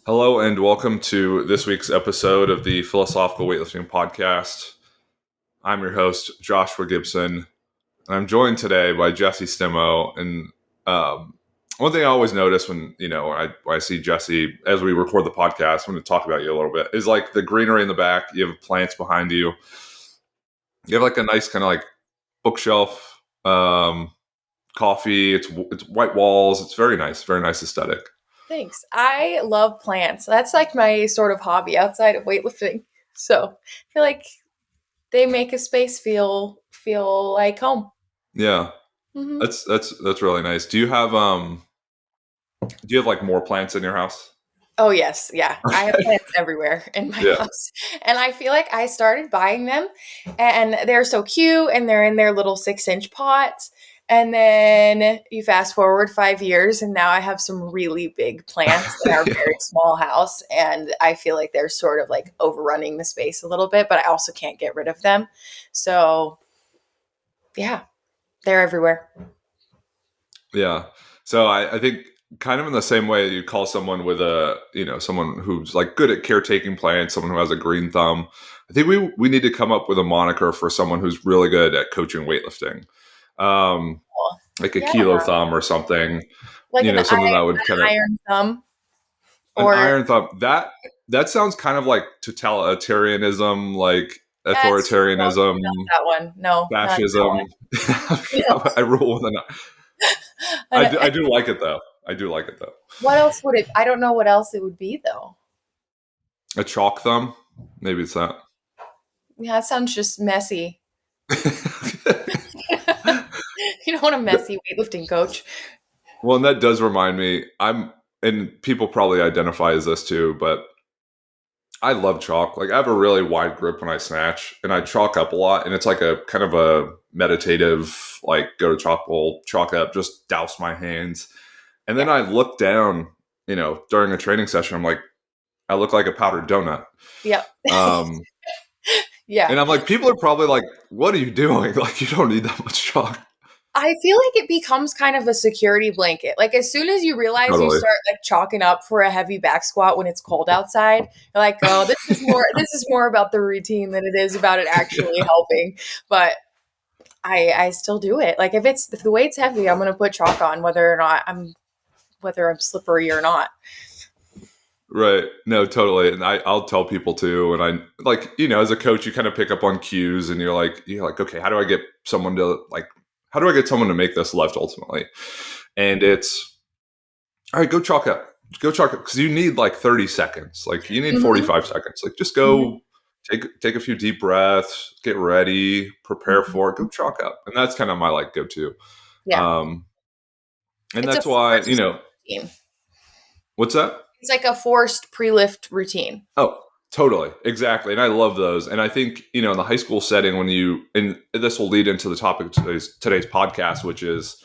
Hello and welcome to this week's episode of the Philosophical Weightlifting Podcast. I'm your host, Joshua Gibson, and I'm joined today by Jessie Stemo. And one thing I always notice when I see Jessie as we record the podcast, I'm going to talk about you a little bit, is like the greenery in the back. You have plants behind you. You have like a nice kind of like bookshelf, coffee. It's white walls. It's very nice aesthetic. Thanks. I love plants. That's like my sort of hobby outside of weightlifting. So I feel like they make a space feel like home. Yeah, hmm that's really nice. Do you have like more plants in your house? Oh yes, yeah. I have Okay. plants everywhere in my Yeah. house, and I feel like I started buying them, and they're so cute, and they're in their little 6-inch pots. And then you fast forward 5 years, and now I have some really big plants in our Yeah. very small house. And I feel like they're sort of like overrunning the space a little bit, but I also can't get rid of them. So, yeah, they're everywhere. Yeah. So I think kind of in the same way you call someone with someone who's like good at caretaking plants, someone who has a green thumb. I think we need to come up with a moniker for someone who's really good at coaching weightlifting. Um, Cool. like a Yeah, kilo thumb or something, like something that would kind an of iron thumb, an or iron thumb. That sounds kind of like totalitarianism, like no, authoritarianism, not that one. No, not that fascism. one. No. I rule with an. And I do like it though. I do like it though. what else would it? I don't know what else it would be though. A chalk thumb? Maybe it's that. Yeah, that sounds just messy. You don't want a messy weightlifting coach. Well, and that does remind me, and people probably identify as this too, but I love chalk. Like I have a really wide grip when I snatch and I chalk up a lot. And it's like a kind of a meditative, like go to chalk bowl, chalk up, just douse my hands. And then Yeah. I look down, during a training session, I'm like, I look like a powdered donut. Yep. Um, Yeah. and I'm like, people are probably like, what are you doing? Like, you don't need that much chalk. I feel like it becomes kind of a security blanket. Like as soon as you realize you Totally. start like chalking up for a heavy back squat when it's cold outside, you're like, oh, this is more about the routine than it is about it actually helping. But I still do it. Like if the weight's heavy, I'm gonna put chalk on whether I'm slippery or not. Right. No, totally. And I'll tell people too. And I like, as a coach, you kind of pick up on cues and you're like, okay, how do I get someone to make this left ultimately? And it's all right, go chalk up. Go chalk up. Because you need like 30 seconds. Like you need hmm 45 seconds. Like just hmm go take a few deep breaths, get ready, prepare for it, go chalk up. And that's kind of my like go-to. Yeah. Um, and It's a that's why, forced routine. what's that? It's like a forced pre-lift routine. Oh, totally. Exactly. And I love those. And I think, in the high school setting, and this will lead into the topic of today's podcast, which is,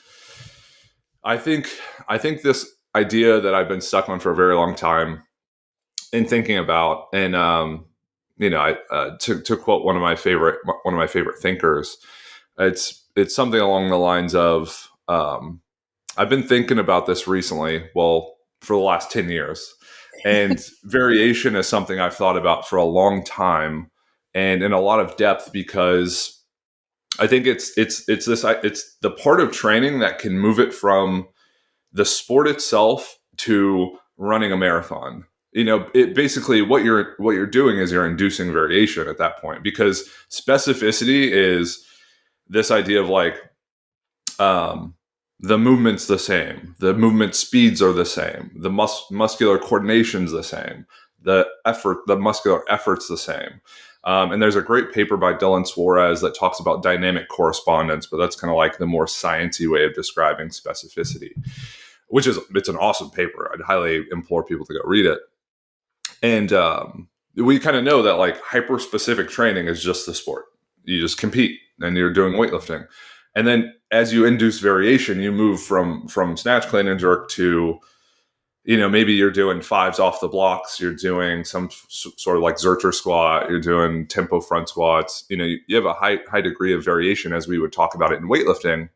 I think this idea that I've been stuck on for a very long time in thinking about, and, to quote one of my favorite thinkers, it's something along the lines of, I've been thinking about this recently, well, for the last 10 years. And variation is something I've thought about for a long time and in a lot of depth because I think it's the part of training that can move it from the sport itself to running a marathon. It basically what you're doing is you're inducing variation at that point because specificity is this idea of like um, the movement's the same. The movement speeds are the same. The muscular coordination's the same. The muscular effort's the same. And there's a great paper by Dylan Suarez that talks about dynamic correspondence, but that's kind of like the more sciencey way of describing specificity, it's an awesome paper. I'd highly implore people to go read it. And we kind of know that like hyper specific training is just the sport. You just compete and you're doing weightlifting. And then as you induce variation, you move from snatch, clean, and jerk to, maybe you're doing fives off the blocks. You're doing some sort of like Zercher squat. You're doing tempo front squats. You have a high degree of variation as we would talk about it in weightlifting.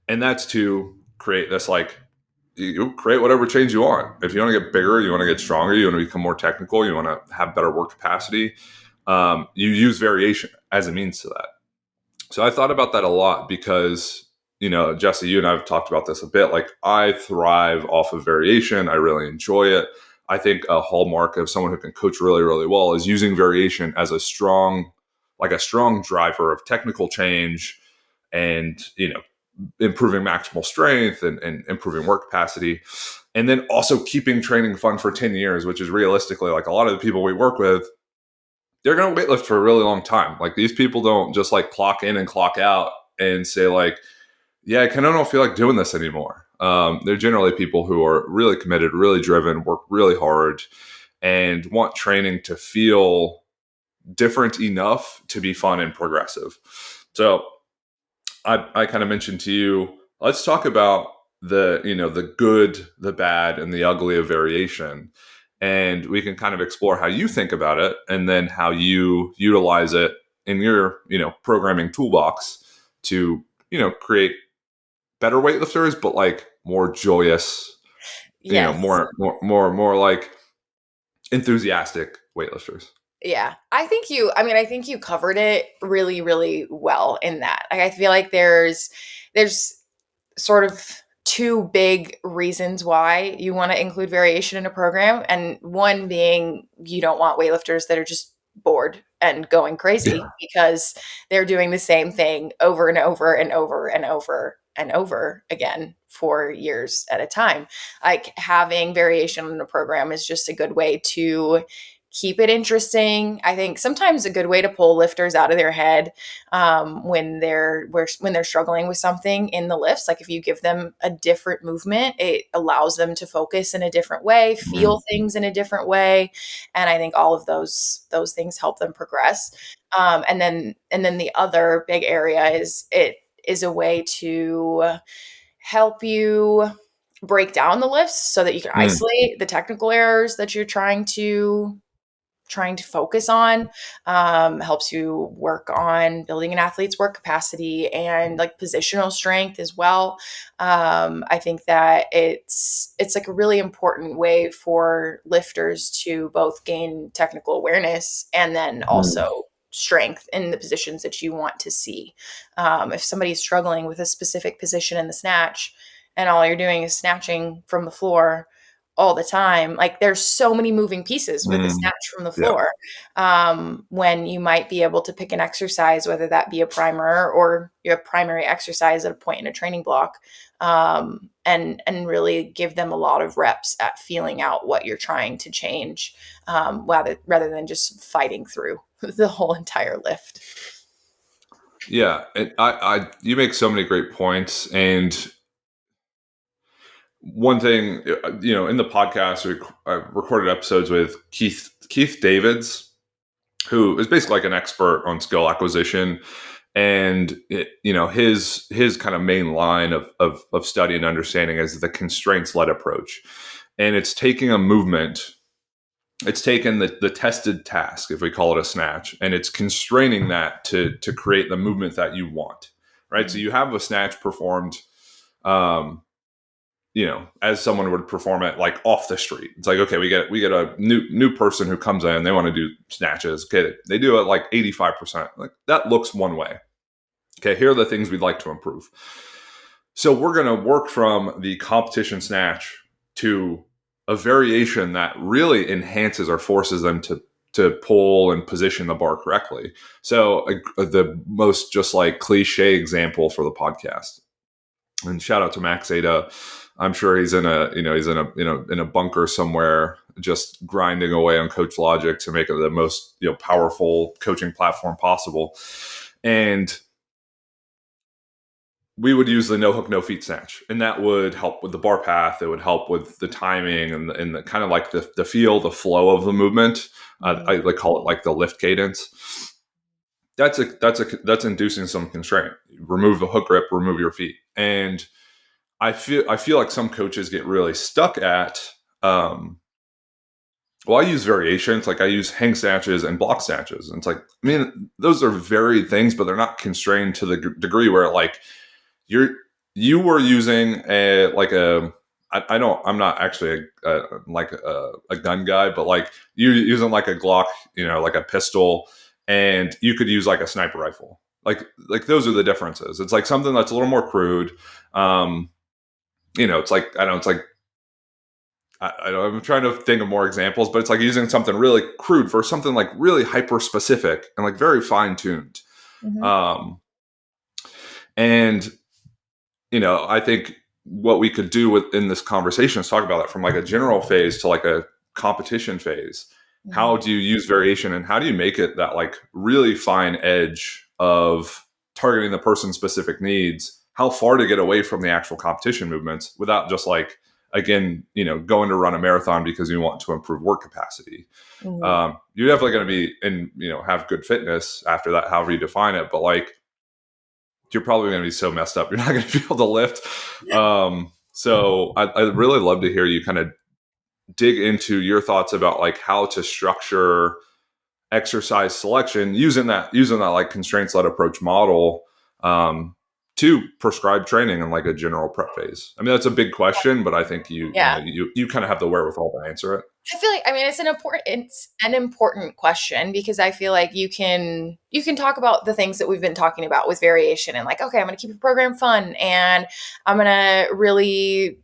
And that's to create this like, you create whatever change you want. If you want to get bigger, you want to get stronger, you want to become more technical, you want to have better work capacity, you use variation as a means to that. So I thought about that a lot because, Jesse, you and I have talked about this a bit. Like, I thrive off of variation. I really enjoy it. I think a hallmark of someone who can coach really, really well is using variation as a strong driver of technical change and, improving maximal strength and improving work capacity. And then also keeping training fun for 10 years, which is realistically, like, a lot of the people we work with, they're going to weightlift for a really long time. Like, these people don't just like clock in and clock out and say like, yeah, I kind of don't feel like doing this anymore. They're generally people who are really committed, really driven, work really hard, and want training to feel different enough to be fun and progressive. So I kind of mentioned to you, let's talk about the good, the bad, and the ugly of variation. And we can kind of explore how you think about it and then how you utilize it in your, programming toolbox to, create better weightlifters, but like more joyous, Yes. more like enthusiastic weightlifters. Yeah. I think you covered it really, really well in that. Like, I feel like there's sort of two big reasons why you want to include variation in a program. And one being, you don't want weightlifters that are just bored and going crazy because they're doing the same thing over and over and over and over and over again for years at a time. Like, having variation in a program is just a good way to keep it interesting. I think sometimes a good way to pull lifters out of their head when they're struggling with something in the lifts. Like, if you give them a different movement, it allows them to focus in a different way, feel things in a different way, and I think all of those things help them progress. And then the other big area is it is a way to help you break down the lifts so that you can isolate the technical errors that you're trying to focus on. Helps you work on building an athlete's work capacity and like positional strength as well. I think that it's like a really important way for lifters to both gain technical awareness and then also strength in the positions that you want to see. If somebody's struggling with a specific position in the snatch and all you're doing is snatching from the floor all the time, like, there's so many moving pieces with a snatch from the floor. When you might be able to pick an exercise, whether that be a primer or your primary exercise at a point in a training block, and really give them a lot of reps at feeling out what you're trying to change, rather than just fighting through the whole entire lift. Yeah, and you make so many great points. And one thing, in the podcast, I recorded episodes with Keith Davids, who is basically like an expert on skill acquisition. And his kind of main line of study and understanding is the constraints-led approach. And it's taking a movement, it's taken the tested task, if we call it a snatch, and it's constraining that to create the movement that you want, right? So you have a snatch performed, as someone would perform it like off the street. It's like, okay, we get a new person who comes in, they want to do snatches. Okay, they do it like 85%. Like, that looks one way. Okay, here are the things we'd like to improve. So we're going to work from the competition snatch to a variation that really enhances or forces them to pull and position the bar correctly. So the most just like cliche example for the podcast, and shout out to Max Ada. I'm sure he's in a bunker somewhere, just grinding away on Coach Logic to make it the most powerful coaching platform possible. And we would use the no hook, no feet snatch, and that would help with the bar path. It would help with the timing and the kind of like the feel, the flow of the movement. I like call it like the lift cadence. That's inducing some constraint. Remove the hook grip, remove your feet, and I feel like some coaches get really stuck at. I use variations, like I use hang snatches and block snatches, and it's like, I mean, those are varied things, but they're not constrained to the degree where like you were using a I'm not actually a gun guy, but like you using like a Glock, like a pistol, and you could use like a sniper rifle. Like those are the differences. It's like something that's a little more crude. Um, it's like, I don't know, it's like, I'm trying to think of more examples, but it's like using something really crude for something like really hyper specific and like very fine tuned. Mm-hmm. Um, and I think what we could do in this conversation is talk about that from like a general phase to like a competition phase. Mm-hmm. How do you use variation, and how do you make it that like really fine edge of targeting the person's specific needs? How far to get away from the actual competition movements without just like, again, going to run a marathon because you want to improve work capacity. Mm-hmm. You're definitely going to be have good fitness after that, however you define it. But like, you're probably going to be so messed up, you're not going to be able to lift. So I'd really love to hear you kind of dig into your thoughts about like how to structure exercise selection using that like constraints led approach model, to prescribe training in like a general prep phase. I mean, that's a big question, but I think Yeah. you kind of have the wherewithal to answer it. I feel like, I mean, it's an important question, because I feel like you can talk about the things that we've been talking about with variation, and like, okay, I'm going to keep the program fun, and I'm going to really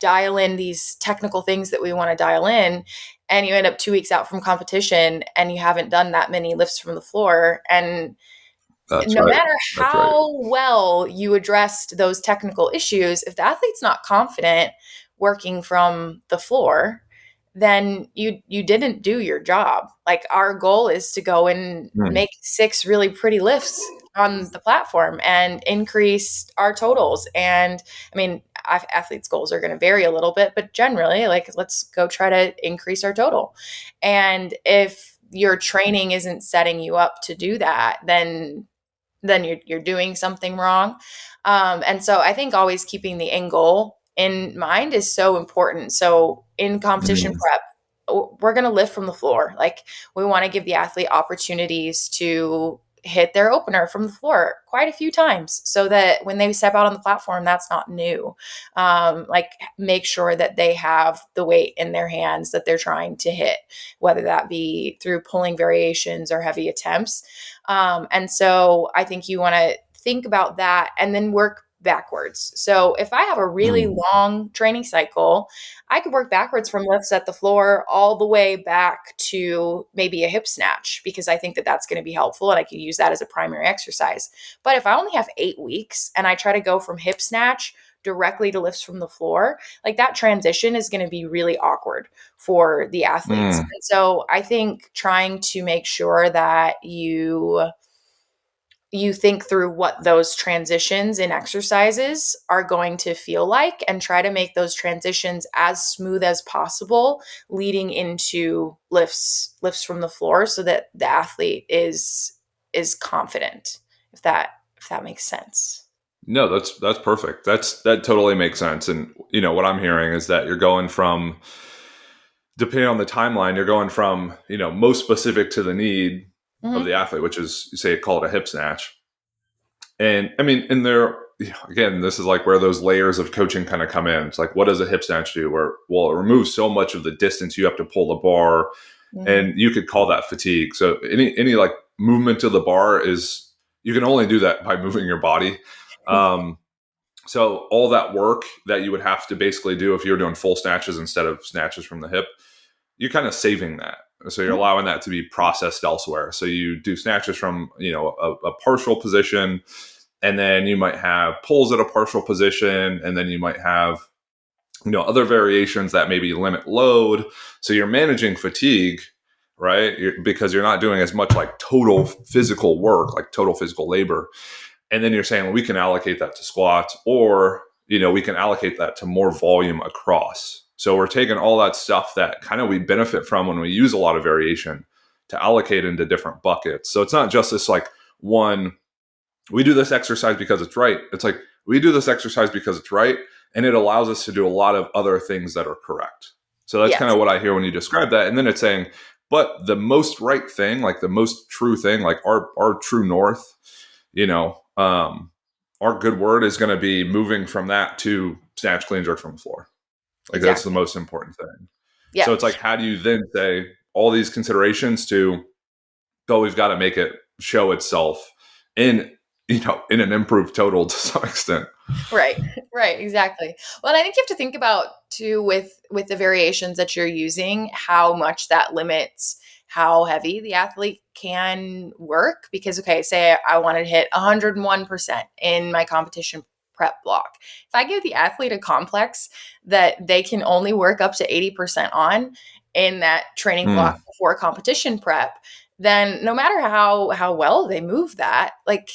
dial in these technical things that we want to dial in, and you end up 2 weeks out from competition and you haven't done that many lifts from the floor. And That's no right. matter That's right. how well you addressed those technical issues, if the athlete's not confident working from the floor, then you didn't do your job. Like, our goal is to go and Hmm. make 6 really pretty lifts on the platform and increase our totals. And I mean, athletes' goals are going to vary a little bit, but generally, like, let's go try to increase our total. And if your training isn't setting you up to do that, then you're doing something wrong. And so I think always keeping the end goal in mind is so important. So in competition Hmm. prep, we're going to lift from the floor. Like, we want to give the athlete opportunities to hit their opener from the floor quite a few times, so that when they step out on the platform, that's not new. Like, make sure that they have the weight in their hands that they're trying to hit, whether that be through pulling variations or heavy attempts. And so I think you want to think about that and then work backwards. So if I have a really Hmm. long training cycle, I could work backwards from lifts at the floor all the way back to maybe a hip snatch, because I think that that's going to be helpful and I could use that as a primary exercise. But if I only have 8 weeks and I try to go from hip snatch directly to lifts from the floor, like, that transition is going to be really awkward for the athletes. Hmm. And so I think trying to make sure that you think through what those transitions in exercises are going to feel like, and try to make those transitions as smooth as possible leading into lifts from the floor, so that the athlete is confident, if that makes sense. No, that's perfect. That totally makes sense. And what I'm hearing is that you're going from, depending on the timeline, you're going from most specific to the need of Hmm. the athlete, which is, you say, call it a hip snatch. And I mean, in there, again, this is like where those layers of coaching kind of come in. It's like, what does a hip snatch do? Where, well, it removes so much of the distance you have to pull the bar, Hmm. and you could call that fatigue. So any like movement to the bar is, you can only do that by moving your body. Um, so all that work that you would have to basically do if you're doing full snatches instead of snatches from the hip, you're kind of saving that. So you're allowing that to be processed elsewhere. So you do snatches from, a partial position, and then you might have pulls at a partial position, and then you might have, other variations that maybe limit load. So you're managing fatigue, right? Because you're not doing as much like total physical work, like total physical labor. And then you're saying, well, we can allocate that to squats, or we can allocate that to more volume across. So we're taking all that stuff that kind of we benefit from when we use a lot of variation to allocate into different buckets. So it's not just this like one, we do this exercise because it's right. It's like, we do this exercise because it's right, and it allows us to do a lot of other things that are correct. So that's kind Yes. of what I hear when you describe that. And then it's saying, but the most right thing, like the most true thing, like our true north, you know, our good word is going to be moving from that to snatch, clean, jerk from the floor. Like that's the Exactly. most important thing. So Yeah. it's like, how do you then say all these considerations to go, we've got to make it show itself in, in an improved total to some extent. Right. Right. Exactly. Well, and I think you have to think about too with the variations that you're using, how much that limits how heavy the athlete can work. Because okay, say I wanted to hit 101% in my competition prep block. If I give the athlete a complex that they can only work up to 80% on in that training block Mm, before competition prep, then no matter how well they move that, like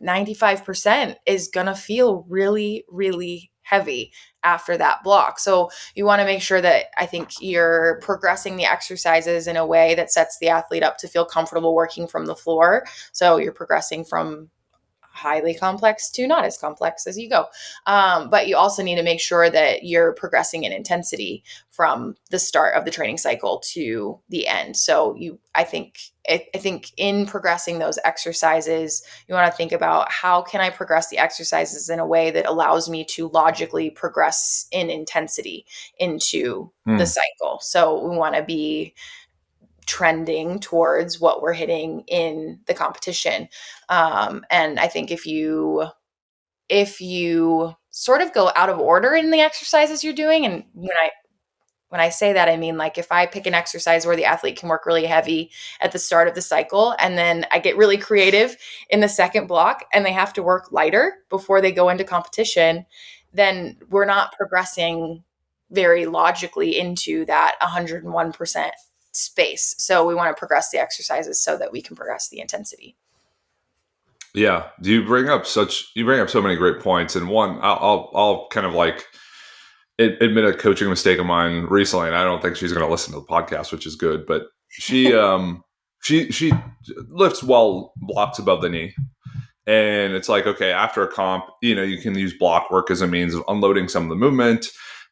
95% is going to feel really, really heavy after that block. So you want to make sure that I think you're progressing the exercises in a way that sets the athlete up to feel comfortable working from the floor. So you're progressing from highly complex to not as complex as you go. But you also need to make sure that you're progressing in intensity from the start of the training cycle to the end. So I think in progressing those exercises, you want to think about how can I progress the exercises in a way that allows me to logically progress in intensity into the mm. cycle. So we want to be trending towards what we're hitting in the competition. And I think if you sort of go out of order in the exercises you're doing, and when I say that, I mean like if I pick an exercise where the athlete can work really heavy at the start of the cycle, and then I get really creative in the second block and they have to work lighter before they go into competition, then we're not progressing very logically into that 101% space. So we want to progress the exercises so that we can progress the intensity. Yeah. You bring up so many great points. And one, I'll kind of like admit a coaching mistake of mine recently. And I don't think she's going to listen to the podcast, which is good, but she lifts well blocks above the knee. And it's like, okay, after a comp, you can use block work as a means of unloading some of the movement,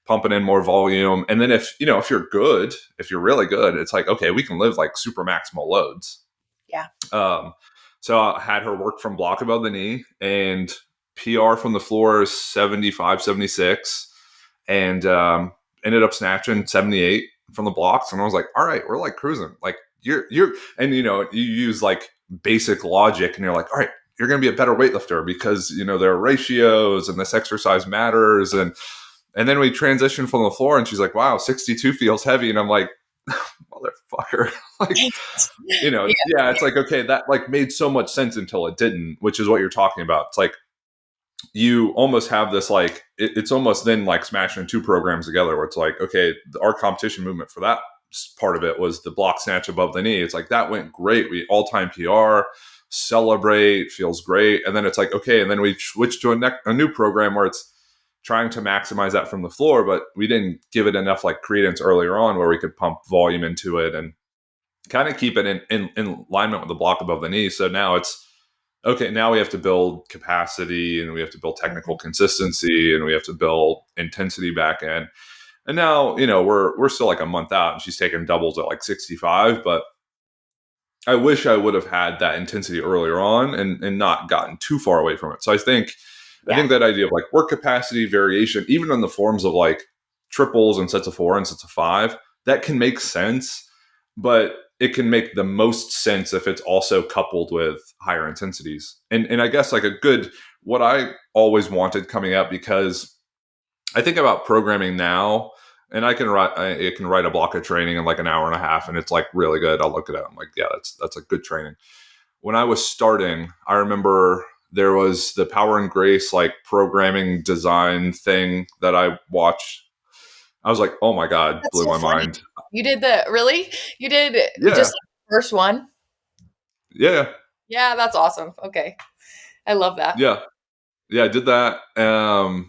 pumping in more volume. And then if you're good, if you're really good, it's like, okay, we can live like super maximal loads. Yeah. Um, so I had her work from block above the knee, and PR from the floor is 75, 76, and ended up snatching 78 from the blocks. And I was like, all right, we're like cruising. Like and you use like basic logic and you're like, all right, you're going to be a better weightlifter because, there are ratios and this exercise matters. And then we transition from the floor and she's like, wow, 62 feels heavy. And I'm like, motherfucker. Like, Yeah. yeah, it's like, okay, that like made so much sense until it didn't, which is what you're talking about. It's like you almost have this like it's almost then like smashing two programs together where it's like, okay, our competition movement for that part of it was the block snatch above the knee. It's like that went great. We all-time PR, celebrate, feels great. And then it's like, okay, and then we switch to a new program where it's trying to maximize that from the floor, but we didn't give it enough like credence earlier on where we could pump volume into it and kind of keep it in alignment with the block above the knee. So now it's okay. Now we have to build capacity and we have to build technical consistency and we have to build intensity back in. And now, we're still like a month out and she's taking doubles at like 65, but I wish I would have had that intensity earlier on and not gotten too far away from it. So I Yeah. think that idea of like work capacity variation, even in the forms of like triples and sets of 4 and sets of 5, that can make sense, but it can make the most sense if it's also coupled with higher intensities. And I guess like what I always wanted coming up, because I think about programming now and I can write a block of training in like an hour and a half and it's like really good. I'll look at it. I'm like, yeah, that's a good training. When I was starting, I remember there was the Power and Grace like programming design thing that I watched. I was like, oh my God, That's blew so my funny. mind. You did Yeah. just like the first one? Yeah. Yeah, that's awesome. Okay. I love that. Yeah. Yeah. I did that. And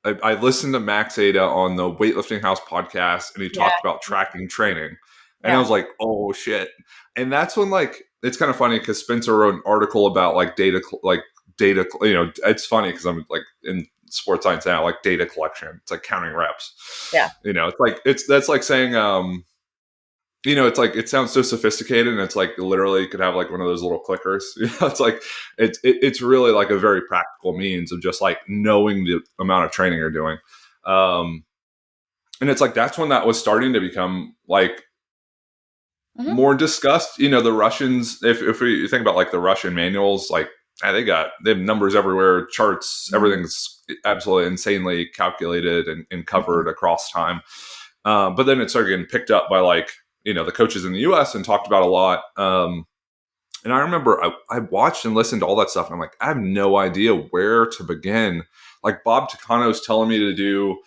I listened to Max Ada on the Weightlifting House podcast and he Yeah. talked about tracking training. And I Yeah. was like, oh shit. And that's when like, it's kind of funny because Spencer wrote an article about like data, it's funny because I'm like in sports science now, like data collection. It's like counting reps. Yeah. It's like, that's like saying, it's like, it sounds so sophisticated, and it's like literally you could have like one of those little clickers. It's like it's really like a very practical means of just like knowing the amount of training you're doing. Um, and it's like that's when that was starting to become like Mhm. more discussed. The Russians, if we think about like the Russian manuals, like they have numbers everywhere, charts, Mhm. everything's absolutely insanely calculated and Mhm. covered across time. But then it started getting picked up by like the coaches in the U.S. and talked about a lot. And I remember I watched and listened to all that stuff, and I'm like, I have no idea where to begin. Like Bob Takano's telling me to do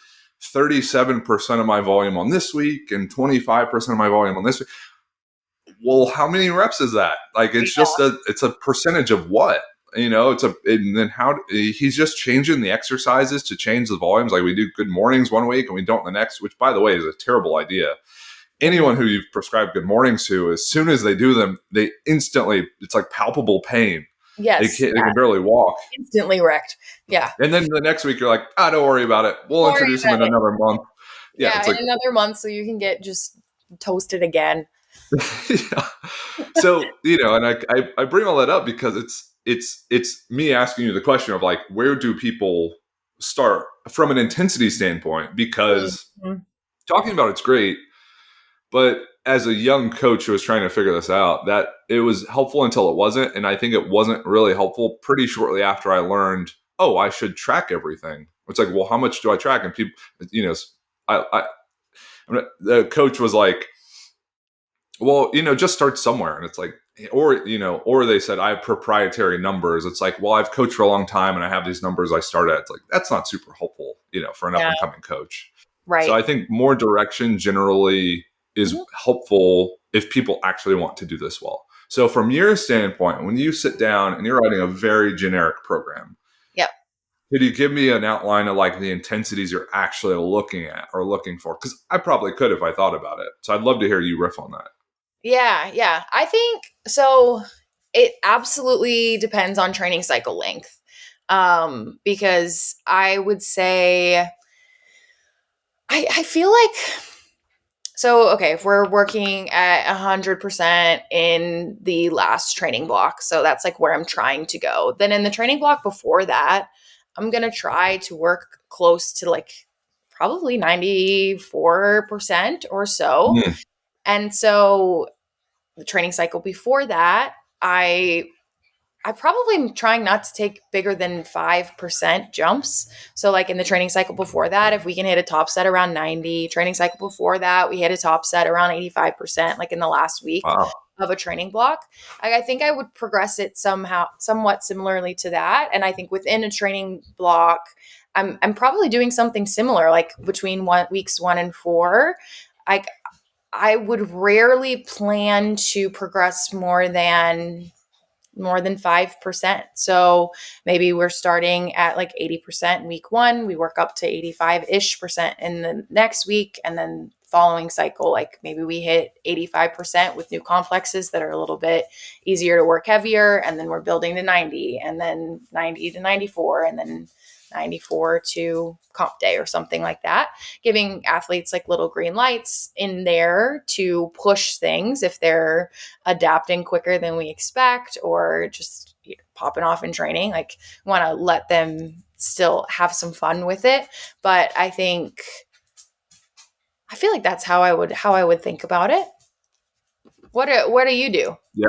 37% of my volume on this week and 25% of my volume on this week. Well, how many reps is that? Like, it's Yeah. just it's a percentage of what? And then he's just changing the exercises to change the volumes. Like we do good mornings one week and we don't the next, which by the way is a terrible idea. Mhm. Anyone who you've prescribed good mornings to, as soon as they do them, they instantly, it's like palpable pain. Yes. They can barely walk. Instantly wrecked. Yeah. And then the next week you're like, don't worry about it. We'll Don't worry introduce them about in it. another month. Yeah, Yeah, it's in like, another month, so you can get just toasted again. yeah. So, and I bring all that up because it's me asking you the question of like, where do people start from an intensity standpoint? Because Mhm. talking about it's great, but as a young coach who was trying to figure this out, that it was helpful until it wasn't. And I think it wasn't really helpful pretty shortly after I learned, oh, I should track everything. It's like, well, how much do I track? And people, I the coach was like, well, just start somewhere. And it's like, or they said, I have proprietary numbers. It's like, well, I've coached for a long time and I have these numbers I start at. It's like, that's not super helpful, for an up Yeah, and coming coach. So right. I think more direction generally is Mhm. helpful if people actually want to do this well. So from your standpoint, when you sit down and you're writing a very generic program, Yep. could you give me an outline of like the intensities you're actually looking at or looking for? Because I probably could if I thought about it. So I'd love to hear you riff on that. Yeah, yeah. I think so. It absolutely depends on training cycle length. Because I would say I feel like so okay, if we're working at 100% in the last training block, so that's like where I'm trying to go. Then in the training block before that, I'm gonna try to work close to like probably 94% or so. Mm, And so the training cycle before that, I probably am trying not to take bigger than 5% jumps. So, like in the training cycle before that, if we can hit a top set around 90, training cycle before that, we hit a top set around 85%, like in the last week wow. of a training block. I think I would progress it somehow, somewhat similarly to that. And I think within a training block, I'm probably doing something similar, like between weeks 1 and 4. I, I would rarely plan to progress more than 5%. So maybe we're starting at like 80% in week 1, we work up to 85-ish% in the next week, and then following cycle, like maybe we hit 85% with new complexes that are a little bit easier to work heavier, and then we're building to 90, and then 90 to 94, and then 94 to comp day or something like that, giving athletes like little green lights in there to push things if they're adapting quicker than we expect, or just popping off in training. Like, want to let them still have some fun with it. But I feel like that's how I would think about it. What do you do? Yeah.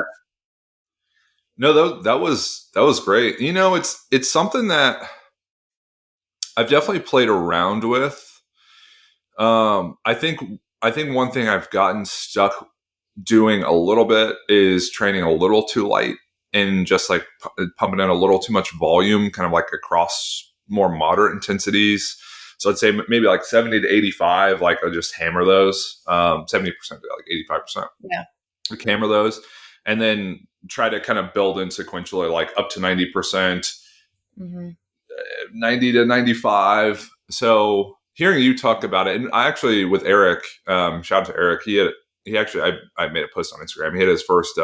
No, that was great. It's something that I've definitely played around with. I think one thing I've gotten stuck doing a little bit is training a little too light and just like pumping in a little too much volume, kind of like across more moderate intensities. So I'd say maybe like 70 to 85, like I just hammer those, 70% to like 85%, Yeah. like hammer those, and then try to kind of build in sequentially, like up to 90%, Mm-hmm. 90 to 95. So hearing you talk about it, and I actually with Eric, shout out to Eric, he actually I made a post on Instagram. He had his first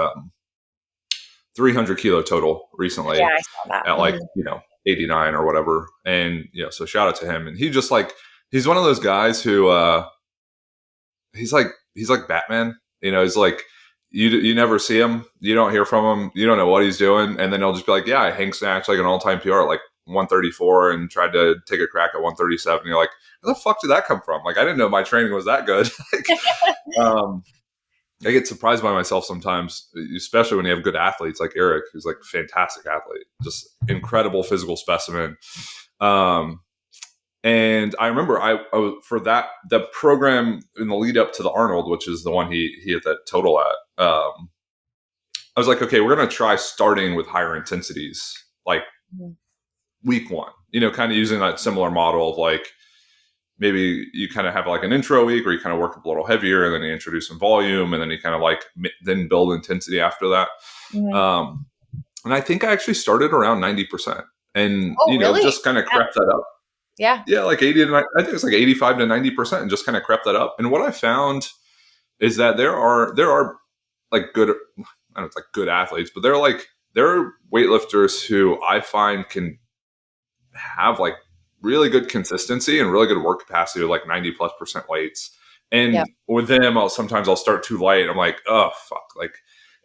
300 kilo total Yeah, recently I saw that. at like Mhm. 89 or whatever, and so shout out to him. And he just like he's one of those guys who he's like Batman. It's like you never see him, you don't hear from him, you don't know what he's doing, and then he'll just be like, "Yeah, I hang snatch like an all-time PR at like 134 and tried to take a crack at 137." You're like, "Where the fuck did that come from?" Like, I didn't know my training was that good. um, I get surprised by myself sometimes, especially when you have good athletes like Eric, who's like a fantastic athlete, just incredible physical specimen. Um, and I remember for the program in the lead up to the Arnold, which is the one he hit that total at. I was like, okay, we're going to try starting with higher intensities, like week one. Kind of using that similar model of like maybe you kind of have like an intro week where you kind of work up a little heavier, and then you introduce some volume, and then you kind of like then build intensity after that. And I think I actually started around 90%, and really? just kind of crept that up. Yeah, like 80 to 90, I think it's like 85 to 90%, and just kind of crept that up. And what I found is that there are like good, I don't know, it's like good athletes, but there are weightlifters who I find can have like really good consistency and really good work capacity with like 90+% weights. And with them, sometimes I'll start too light. I'm like, oh fuck, like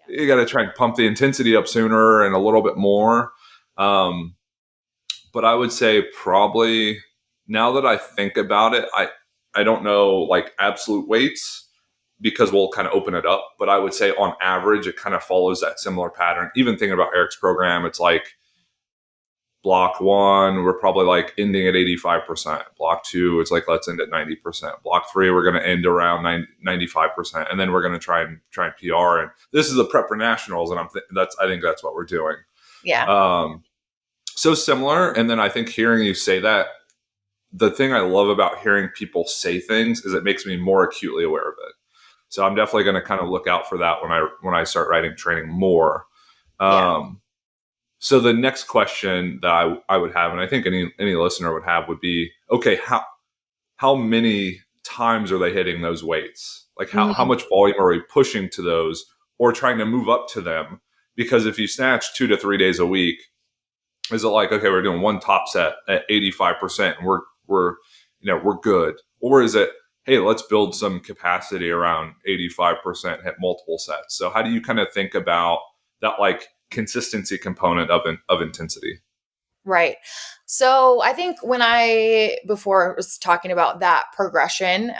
you got to try and pump the intensity up sooner and a little bit more. But I would say probably now that I think about it, I don't know like absolute weights because we'll kind of open it up. But I would say on average, it kind of follows that similar pattern. Even thinking about Eric's program, it's like block one, we're probably like ending at 85%. Block two, it's like, let's end at 90%. Block three, we're going to end around 95%. And then we're going to try and PR. And this is a prep for nationals. And I think that's what we're doing. Yeah. So similar. And then I think hearing you say that, the thing I love about hearing people say things is it makes me more acutely aware of it. So I'm definitely going to kind of look out for that when I start writing training more. So the next question that I would have, and I think any listener would have, would be, okay, how many times are they hitting those weights? Like how much volume are we pushing to those or trying to move up to them? Because if you snatch 2 to 3 days a week, is it like, okay, we're doing one top set at 85% and we're good? Or is it, hey, let's build some capacity around 85%, hit multiple sets? So how do you kind of think about that like consistency component of intensity? Right. So I think before I was talking about that progression,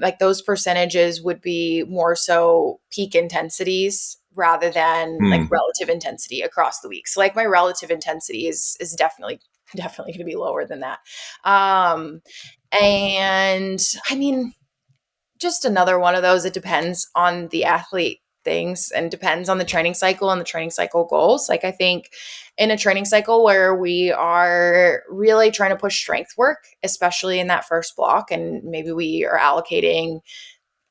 like those percentages would be more so peak intensities rather than like relative intensity across the week. So like my relative intensity is definitely going to be lower than that. And I mean, just another one of those. It depends on the athlete things and depends on the training cycle and the training cycle goals. Like I think in a training cycle where we are really trying to push strength work, especially in that first block, and maybe we are allocating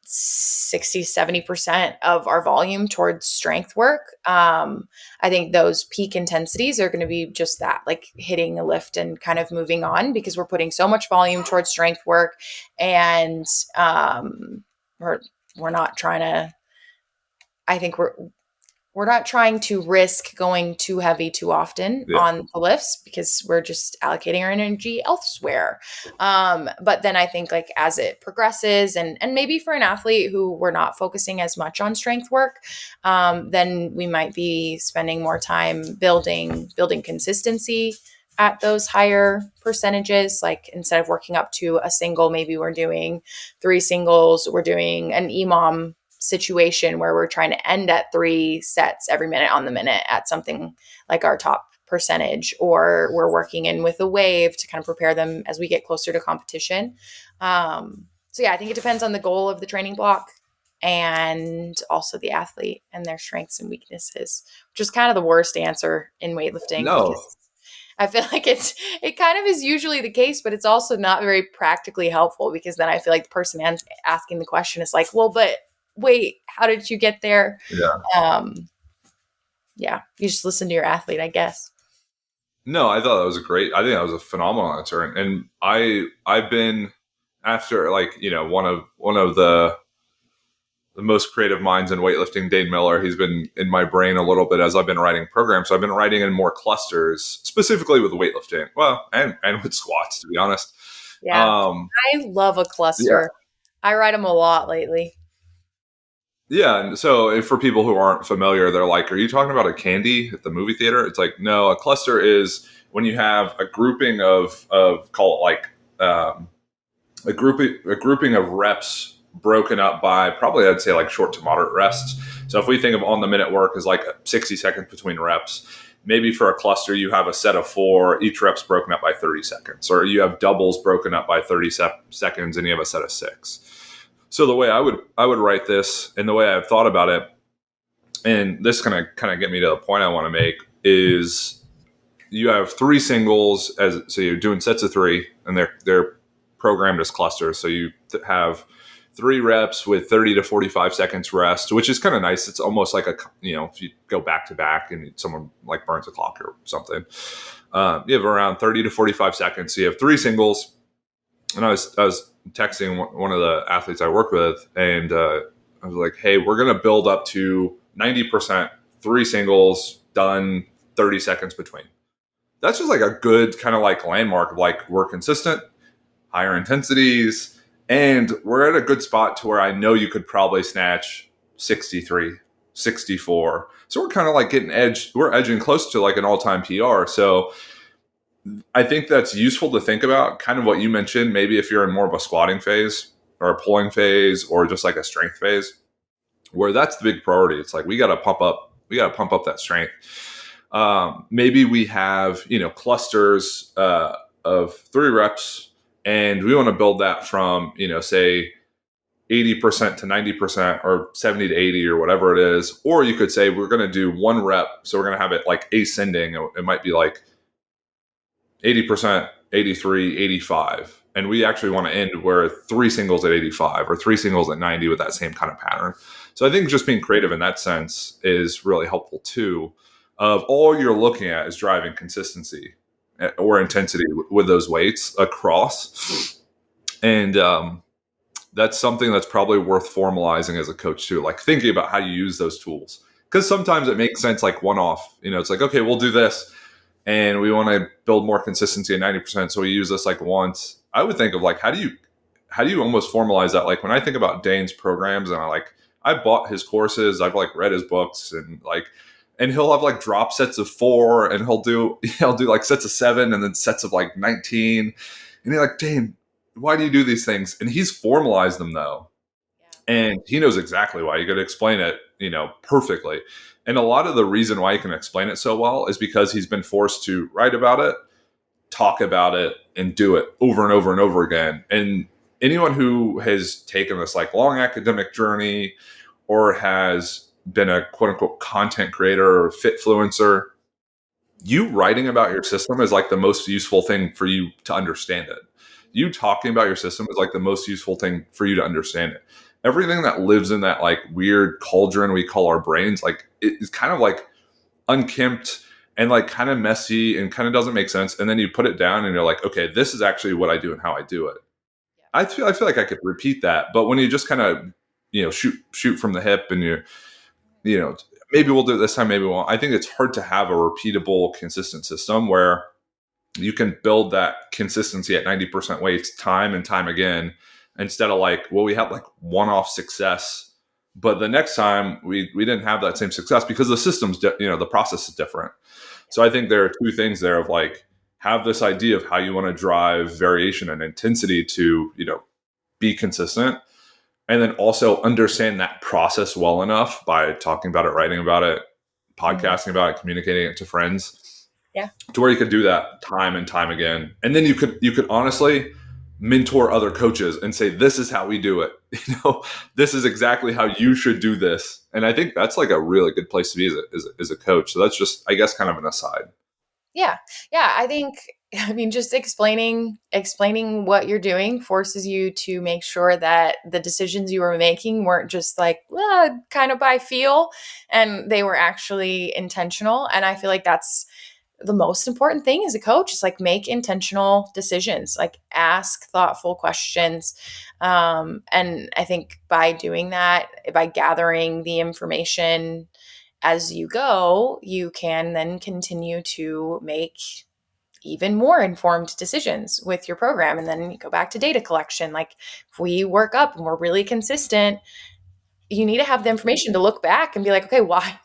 60-70% of our volume towards strength work. I think those peak intensities are going to be just that, like hitting a lift and kind of moving on, because we're putting so much volume towards strength work, and we're not trying to. I think we're not trying to risk going too heavy too often on the lifts, because we're just allocating our energy elsewhere. But then I think like as it progresses, and maybe for an athlete who we're not focusing as much on strength work, then we might be spending more time building consistency at those higher percentages. Like instead of working up to a single, maybe we're doing 3 singles, we're doing an EMOM situation where we're trying to end at 3 sets every minute on the minute at something like our top percentage, or we're working in with a wave to kind of prepare them as we get closer to competition. So yeah, I think it depends on the goal of the training block and also the athlete and their strengths and weaknesses, which is kind of the worst answer in weightlifting. No. Because I feel like it kind of is usually the case, but it's also not very practically helpful, because then I feel like the person asking the question is like, well, but wait, how did you get there? Yeah, you just listen to your athlete, I guess. No, I thought I think that was a phenomenal answer. And I've been after like, one of the most creative minds in weightlifting, Dane Miller. He's been in my brain a little bit as I've been writing programs. So I've been writing in more clusters, specifically with weightlifting. Well, and with squats, to be honest. Yeah. I love a cluster. I write them a lot lately. Yeah, and so for people who aren't familiar, they're like, "Are you talking about a candy at the movie theater?" It's like, no, a cluster is when you have a grouping of call it like a grouping of reps broken up by probably I'd say like short to moderate rests. So if we think of on the minute work as like 60 seconds between reps, maybe for a cluster you have a set of four, each rep's broken up by 30 seconds, or you have doubles broken up by 30 seconds, and you have a set of six. So the way I would write this, and the way I've thought about it, and this kind of get me to the point I want to make is you have three singles as so you're doing sets of three, and they're programmed as clusters. So you have three reps with 30 to 45 seconds rest, which is kind of nice. It's almost like if you go back to back and someone like burns a clock or something, you have around 30 to 45 seconds. So you have three singles. And I was texting one of the athletes I work with, and I was like, hey, we're going to build up to 90% three singles done 30 seconds between. That's just like a good kind of like landmark of like we're consistent, higher intensities, and we're at a good spot to where I know you could probably snatch 63, 64. So we're kind of like we're edging close to like an all-time PR. So I think that's useful to think about, kind of what you mentioned, maybe if you're in more of a squatting phase or a pulling phase or just like a strength phase, where that's the big priority. It's like we got to pump up that strength. Maybe we have clusters of three reps, and we want to build that from say 80% to 90% or 70 to 80 or whatever it is. Or you could say we're going to do one rep, so we're going to have it like ascending. It might be like 80%, 83, 85. And we actually want to end where three singles at 85 or three singles at 90 with that same kind of pattern. So I think just being creative in that sense is really helpful too. Of all you're looking at is driving consistency or intensity with those weights across. And that's something that's probably worth formalizing as a coach too, like thinking about how you use those tools. Because sometimes it makes sense like one off. It's like, okay, we'll do this and we want to build more consistency at 90%. So we use this like once. I would think of like, how do you almost formalize that? Like when I think about Dane's programs and I bought his courses, I've like read his books and he'll have like drop sets of four and he'll do like sets of seven and then sets of like 19. And you're like, Dane, why do you do these things? And he's formalized them though. And he knows exactly why. You got to explain it, perfectly. And a lot of the reason why he can explain it so well is because he's been forced to write about it, talk about it, and do it over and over and over again. And anyone who has taken this like long academic journey or has been a quote unquote content creator or fitfluencer, you writing about your system is like the most useful thing for you to understand it. You talking about your system is like the most useful thing for you to understand it. Everything that lives in that like weird cauldron we call our brains, like it is kind of like unkempt and like kind of messy and kind of doesn't make sense. And then you put it down and you're like, okay, this is actually what I do and how I do it. I feel like I could repeat that, but when you just kind of shoot from the hip and you know maybe we'll do it this time, maybe we won't. I think it's hard to have a repeatable, consistent system where you can build that consistency at 90% weights time and time again, instead of like, well, we had like one-off success, but the next time we didn't have that same success because the system's the process is different. So I think there are two things there of like, have this idea of how you want to drive variation and intensity to be consistent, and then also understand that process well enough by talking about it, writing about it, podcasting about it, communicating it to friends, Yeah. to where you could do that time and time again. And then you could honestly mentor other coaches and say, this is how we do it. This is exactly how you should do this. And I think that's like a really good place to be as a coach. So that's just, I guess, kind of an aside. Yeah. Yeah. I mean, just explaining what you're doing forces you to make sure that the decisions you were making weren't just like, kind of by feel, and they were actually intentional. And I feel like that's the most important thing as a coach, is like make intentional decisions, like ask thoughtful questions. And I think by doing that, by gathering the information as you go, you can then continue to make even more informed decisions with your program. And then you go back to data collection. Like if we work up and we're really consistent, you need to have the information to look back and be like, okay, why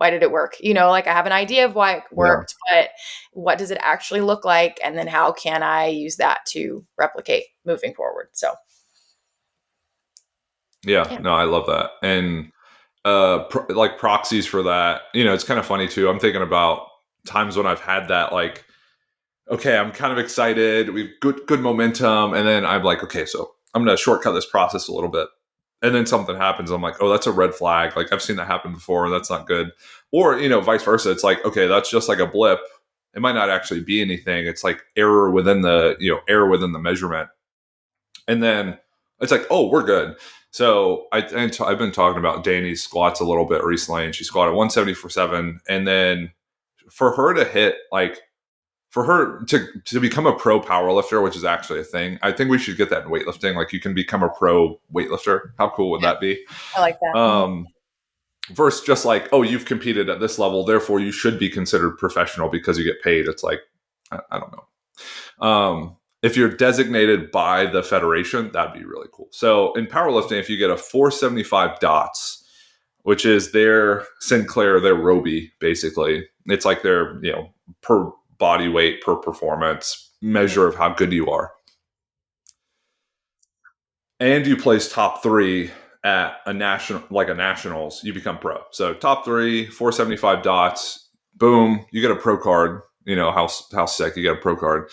did it work? Like I have an idea of why it Yeah. worked, but what does it actually look like? And then how can I use that to replicate moving forward? So, Yeah. yeah. No, I love that. And like proxies for that, it's kind of funny too. I'm thinking about times when I've had that, like, okay, I'm kind of excited. We've good momentum. And then I'm like, okay, so I'm going to shortcut this process a little bit. And then something happens. I'm like, oh, that's a red flag. Like I've seen that happen before. That's not good. Or, vice versa. It's like, okay, that's just like a blip. It might not actually be anything. It's like error within the measurement. And then it's like, oh, we're good. So I've been talking about Danny's squats a little bit recently, and she squatted 170 for 7. And then for her to hit, like, for her to become a pro power lifter, which is actually a thing, I think we should get that in weightlifting. Like, you can become a pro weightlifter. How cool would that be? I like that. Versus just like, oh, you've competed at this level, therefore you should be considered professional because you get paid. It's like, I don't know. If you're designated by the federation, that'd be really cool. So in powerlifting, if you get a 475 dots, which is their Sinclair, their Roby, basically, it's like their, per body weight, per performance measure of how good you are. And you place top 3 at a nationals, you become pro. So top 3, 475 dots, boom, you get a pro card. How sick, you get a pro card.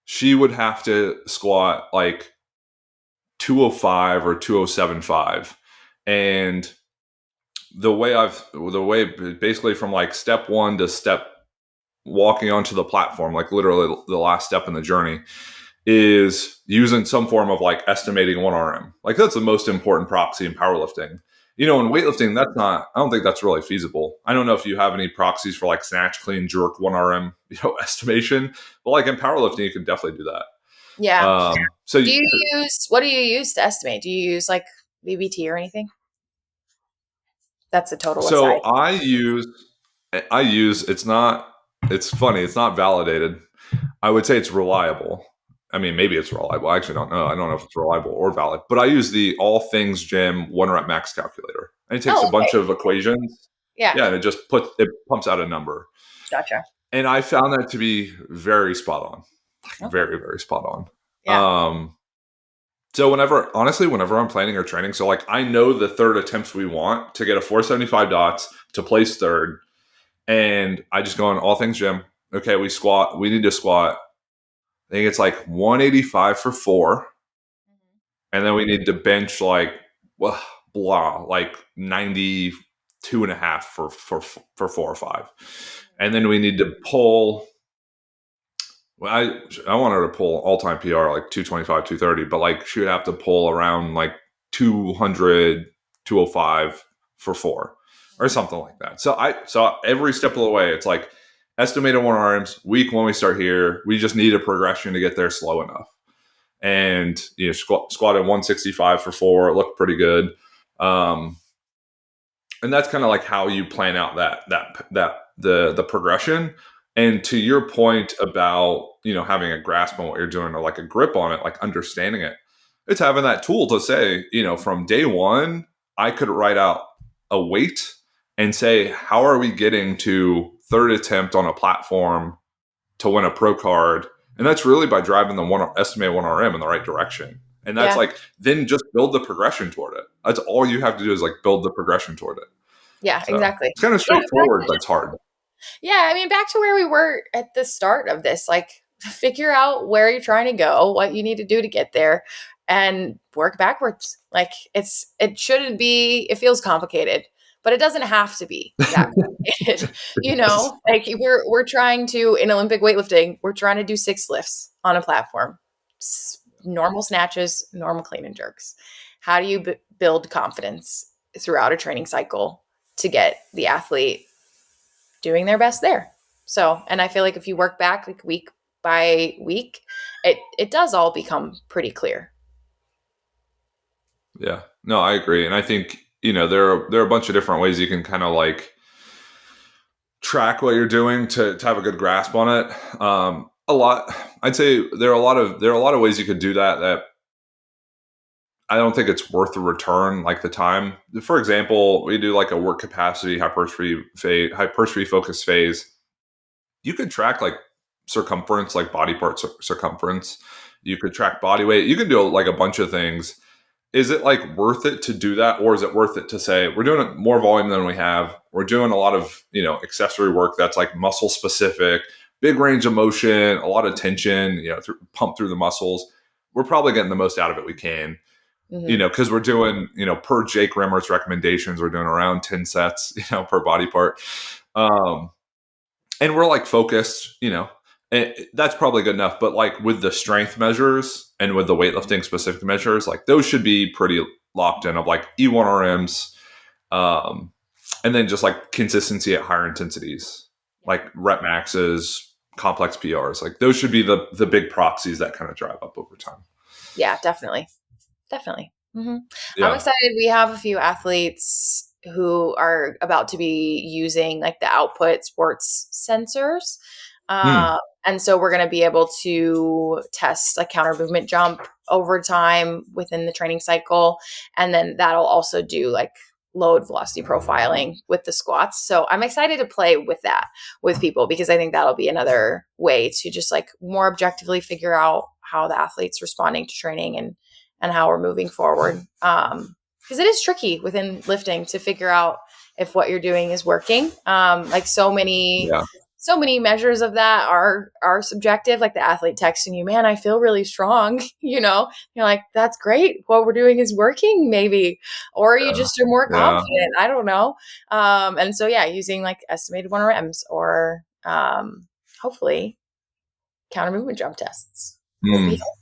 She would have to squat like 205 or 2075. And the way basically from like step 1 to step walking onto the platform, like literally the last step in the journey, is using some form of like estimating 1RM. Like that's the most important proxy in powerlifting. In weightlifting, I don't think that's really feasible. I don't know if you have any proxies for like snatch, clean, jerk, 1RM, estimation, but like in powerlifting, you can definitely do that. Yeah. So What do you use to estimate? Do you use like BBT or anything? That's a total aside. so it's funny, it's not validated. I would say it's reliable. I mean, maybe it's reliable. I actually don't know. I don't know if it's reliable or valid, but I use the All Things Gym 1 rep max calculator. And it takes a bunch of equations. Yeah. Yeah. And it pumps out a number. Gotcha. And I found that to be very spot on. Okay. Very, very spot on. Yeah. So whenever I'm planning or training, so like I know the third attempts we want to get a 475 dots to place third. And I just go on All Things Gym. Okay, we need to squat. I think it's like 185 for 4. And then we need to bench like, like 92.5 for 4 or 5. And then we need to pull. Well, I want her to pull all-time PR like 225, 230, but like she would have to pull around like 200, 205 for 4 or something like that. So every step of the way, it's like estimated 1RMs, week 1 we start here. We just need a progression to get there slow enough. And squatted 165 for 4. It looked pretty good. And that's kind of like how you plan out the progression. And to your point about, having a grasp on what you're doing or like a grip on it, like understanding it, it's having that tool to say, from day 1, I could write out a weight and say, how are we getting to third attempt on a platform to win a pro card? And that's really by driving the estimated 1RM in the right direction. And that's like, then just build the progression toward it. That's all you have to do is like build the progression toward it. Yeah, So exactly. it's kind of straightforward, but it's hard. Yeah, I mean, back to where we were at the start of this, like figure out where you're trying to go, what you need to do to get there, and work backwards. Like it shouldn't be, it feels complicated, but it doesn't have to be that complicated. Like we're trying to, in Olympic weightlifting, we're trying to do 6 lifts on a platform, normal snatches, normal clean and jerks. How do you build confidence throughout a training cycle to get the athlete doing their best there? So, and I feel like if you work back like week by week, it does all become pretty clear. Yeah, no, I agree. And I think, there are a bunch of different ways you can kind of like track what you're doing to have a good grasp on it. I'd say there are a lot of ways you could do that I don't think it's worth the return, like the time. For example, we do like a work capacity hypertrophy focused phase. You could track like circumference, like body part circumference. You could track body weight. You can do like a bunch of things. Is it like worth it to do that, or is it worth it to say we're doing more volume than we have? We're doing a lot of accessory work that's like muscle specific, big range of motion, a lot of tension, pump through the muscles. We're probably getting the most out of it we can, because we're doing per Jake Rimmer's recommendations, we're doing around 10 sets, per body part. And we're like focused, and that's probably good enough. But like with the strength measures and with the weightlifting specific measures, like those should be pretty locked in of like E1RMs, and then just like consistency at higher intensities, like rep maxes, complex PRs. Like those should be the big proxies that kind of drive up over time. Yeah, definitely. Definitely. Mm-hmm. Yeah. I'm excited. We have a few athletes who are about to be using like the output sports sensors. And so we're going to be able to test a counter movement jump over time within the training cycle. And then that'll also do like load velocity profiling with the squats. So I'm excited to play with that with people, because I think that'll be another way to just like more objectively figure out how the athlete's responding to training and how we're moving forward. Because it is tricky within lifting to figure out if what you're doing is working. Like so many measures of that are subjective. Like the athlete texting you, man, I feel really strong. You're like, that's great. What we're doing is working, maybe, or you just are more confident. I don't know. And so using like estimated 1RMs or hopefully counter movement jump tests will be helpful.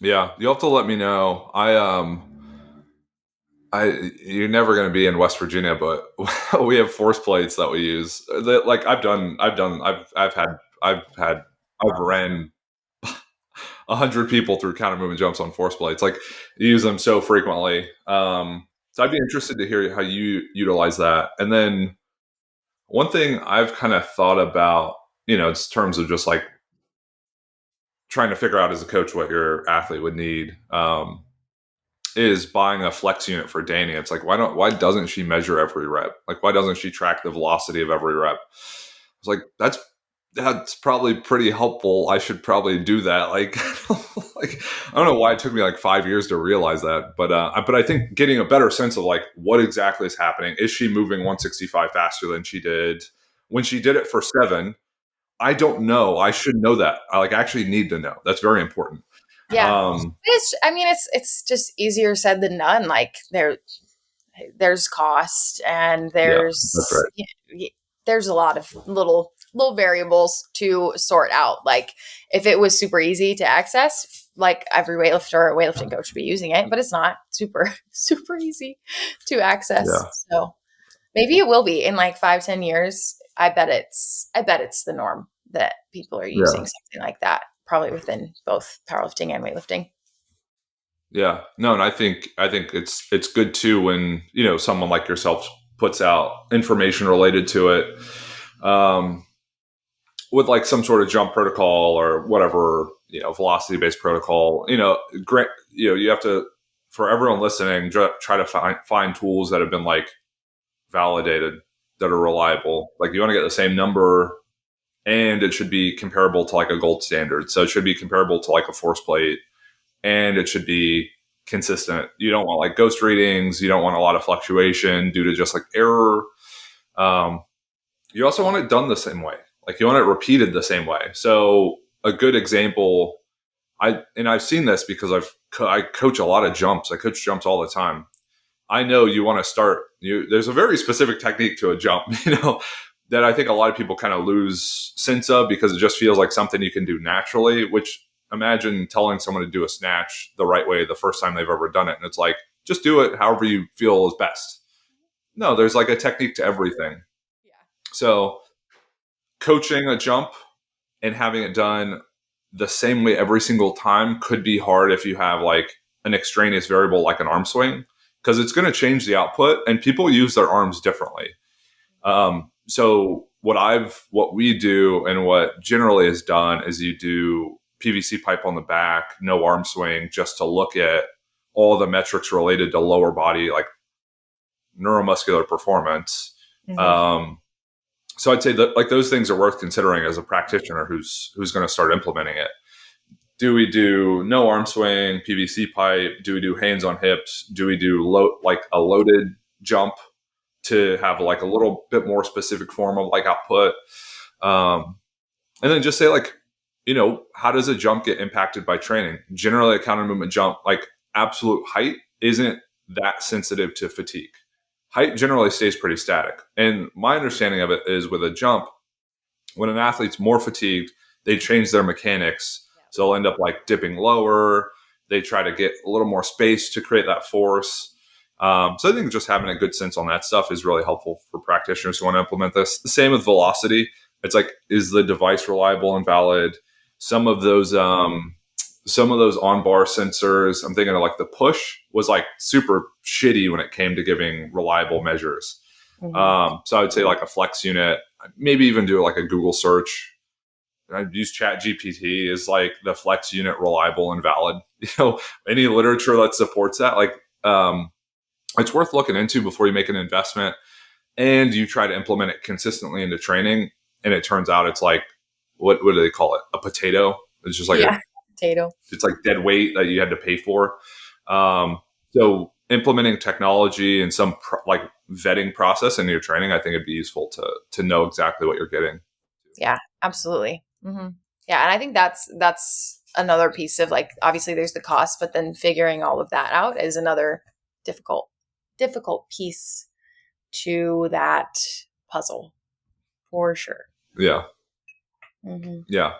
Yeah, you'll have to let me know. You're never going to be in West Virginia, but we have force plates that we use. That like I've ran 100 people through counter movement jumps on force plates. Like you use them so frequently. So I'd be interested to hear how you utilize that. And then one thing I've kind of thought about, in terms of just like trying to figure out as a coach what your athlete would need, is buying a flex unit for Danny. It's like, why doesn't she measure every rep? Like, why doesn't she track the velocity of every rep? It's like, that's probably pretty helpful. I should probably do that. Like, like, I don't know why it took me like 5 years to realize that, but I think getting a better sense of like what exactly is happening. Is she moving 165 faster than she did when she did it for 7? I don't know. I should know that. I like actually need to know. That's very important. Yeah. It's just easier said than done. Like there's cost and there's there's a lot of little variables to sort out. Like if it was super easy to access, like every weightlifter or weightlifting coach should be using it, but it's not super easy to access. Yeah. So maybe it will be in like 5-10 years. I bet it's the norm that people are using something like that, probably within both powerlifting and weightlifting. Yeah, no, and I think it's good too when someone like yourself puts out information related to it, with like some sort of jump protocol or whatever, velocity based protocol. Great. You have to, for everyone listening, try to find tools that have been like validated, that are reliable. Like you want to get the same number, and it should be comparable to like a gold standard. So it should be comparable to like a force plate, and it should be consistent. You don't want like ghost readings. You don't want a lot of fluctuation due to just like error. You also want it done the same way. Like you want it repeated the same way. So a good example, I've seen this because I coach a lot of jumps. I coach jumps all the time. I know you want to start. There's a very specific technique to a jump, that I think a lot of people kind of lose sense of because it just feels like something you can do naturally, which imagine telling someone to do a snatch the right way the first time they've ever done it. And it's like, just do it however you feel is best. No, there's like a technique to everything. Yeah. So coaching a jump and having it done the same way every single time could be hard if you have like an extraneous variable like an arm swing, because it's going to change the output and people use their arms differently. So what we do and what generally is done is you do PVC pipe on the back, no arm swing, just to look at all the metrics related to lower body, like neuromuscular performance. Mhm. So I'd say that like those things are worth considering as a practitioner who's going to start implementing it. Do we do no arm swing, PVC pipe? Do we do hands on hips? Do we do like a loaded jump to have like a little bit more specific form of like output? Um, and then just say like, how does a jump get impacted by training? Generally, a counter movement jump, like absolute height, isn't that sensitive to fatigue. Height generally stays pretty static. And my understanding of it is with a jump, when an athlete's more fatigued, they change their mechanics. So they'll end up like dipping lower. They try to get a little more space to create that force. So I think just having a good sense on that stuff is really helpful for practitioners who want to implement this. The same with velocity. It's like, is the device reliable and valid? Some of those on-bar sensors, I'm thinking of like the push was like super shitty when it came to giving reliable measures. Mhm. So I would say like a flex unit, maybe even do like a Google search. I'd use Chat GPT. Is like the flex unit reliable and valid? Any literature that supports that, like, it's worth looking into before you make an investment and you try to implement it consistently into training. And it turns out it's like, what do they call it? A potato. It's just like Yeah. Potato. it's like dead weight that you had to pay for. So implementing technology and some like vetting process into your training, I think it'd be useful to know exactly what you're getting. Yeah, absolutely. Yeah, and I think that's another piece of like obviously there's the cost, but then figuring all of that out is another difficult piece to that puzzle for sure. Yeah. hmm Yeah.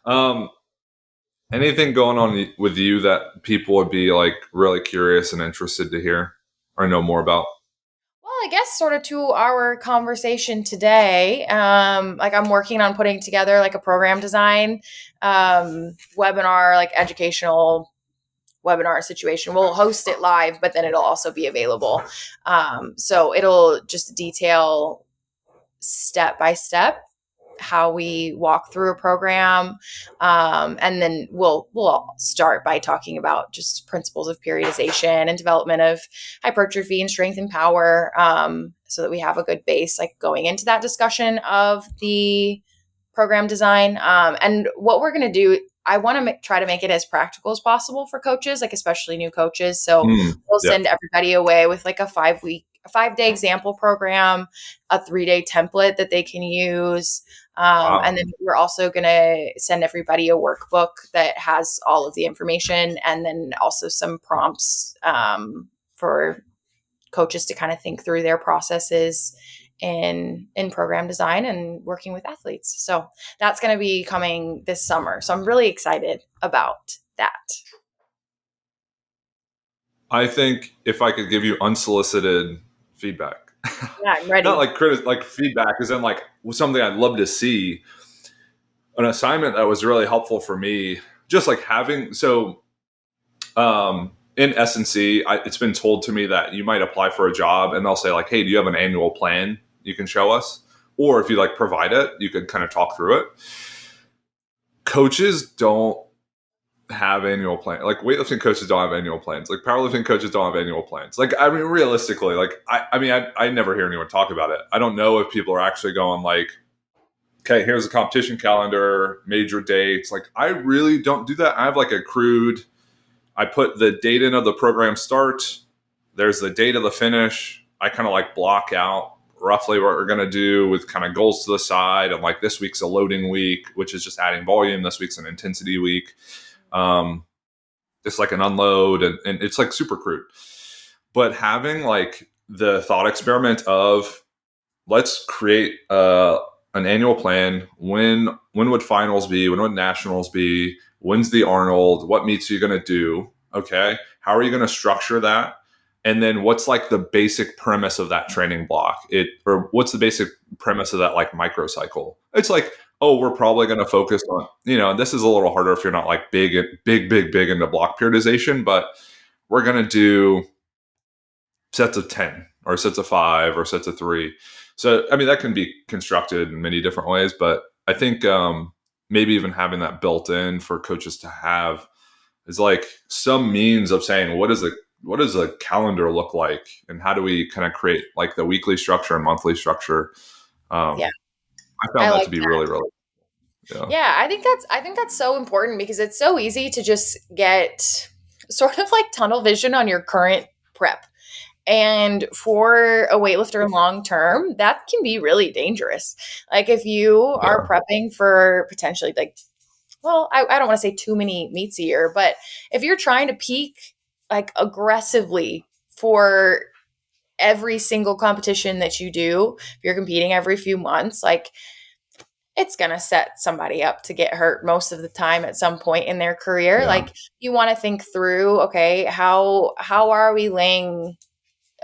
Um, Anything going on with you that people would be like really curious and interested to hear or know more about? Well, I guess sort of to our conversation today, like I'm working on putting together like a program design webinar, like educational webinar situation. We'll host it live, but then it'll also be available. So it'll just detail step by step how we walk through a program, and then we'll start by talking about just principles of periodization and development of hypertrophy and strength and power, so that we have a good base like going into that discussion of the program design. And what we're going to do, I want to try to make it as practical as possible for coaches, like especially new coaches. So we'll Yeah. send everybody away with like a 5-day example program, a 3-day template that they can use. Wow. And then we're also going to send everybody a workbook that has all of the information and then also some prompts for coaches to kind of think through their processes in program design and working with athletes. So that's going to be coming this summer. So I'm really excited about that. I think if I could give you unsolicited feedback, Yeah, I'm not ready. like like feedback, is then like something I'd love to see. An assignment that was really helpful for me, just like having in S&C, it's been told to me that you might apply for a job and they'll say like, hey, do you have an annual plan you can show us? Or if you like provide it, you could kind of talk through it. Coaches don't have annual plans. Like weightlifting coaches don't have annual plans. Like powerlifting coaches don't have annual plans. Like, I mean, realistically, like, I never hear anyone talk about it. I don't know if people are actually going like, okay, here's a competition calendar, major dates. Like, I really don't do that. I have like a crude, I put the date in of the program start. There's the date of the finish. I kind of like block out roughly what we're going to do with kind of goals to the side. And like this week's a loading week, which is just adding volume. This week's an intensity week. It's like an unload and it's like super crude. But having like the thought experiment of let's create an annual plan. When would finals be? When would nationals be? When's the Arnold? What meets are you going to do? Okay. How are you going to structure that? And then what's like the basic premise of that training block? Or what's the basic premise of that like microcycle? It's like, oh, we're probably going to focus on, this is a little harder if you're not like big into block periodization, but we're going to do sets of 10 or sets of 5 or sets of 3. So, I mean, that can be constructed in many different ways, but I think maybe even having that built in for coaches to have is like some means of saying, what does a calendar look like? And how do we kind of create like the weekly structure and monthly structure? Yeah, I I found that like to be that. really, really, yeah. Yeah, I think that's so important because it's so easy to just get sort of like tunnel vision on your current prep. And for a weightlifter long term, that can be really dangerous. Like if you are Yeah. prepping for potentially like, well, I don't want to say too many meets a year, but if you're trying to peak like aggressively for every single competition that you do, if you're competing every few months, like it's going to set somebody up to get hurt most of the time at some point in their career. Yeah. Like you want to think through, okay, how are we laying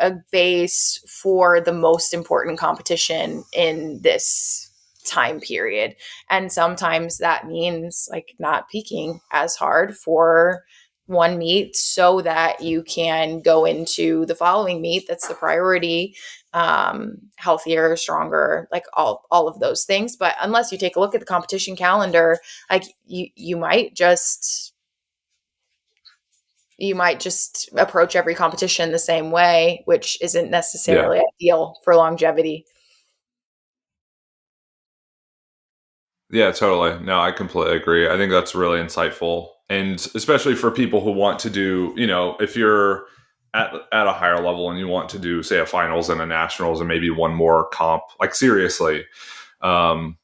a base for the most important competition in this time period? And sometimes that means like not peaking as hard for one meet so that you can go into the following meet that's the priority, healthier, stronger, like all of those things. But unless you take a look at the competition calendar, like you might just approach every competition the same way, which isn't Yeah. necessarily ideal for longevity. Yeah, totally. No, I completely agree. I think that's really insightful. And especially for people who want to do, if you're at a higher level and you want to do, say, a finals and a nationals and maybe one more comp, like seriously, um,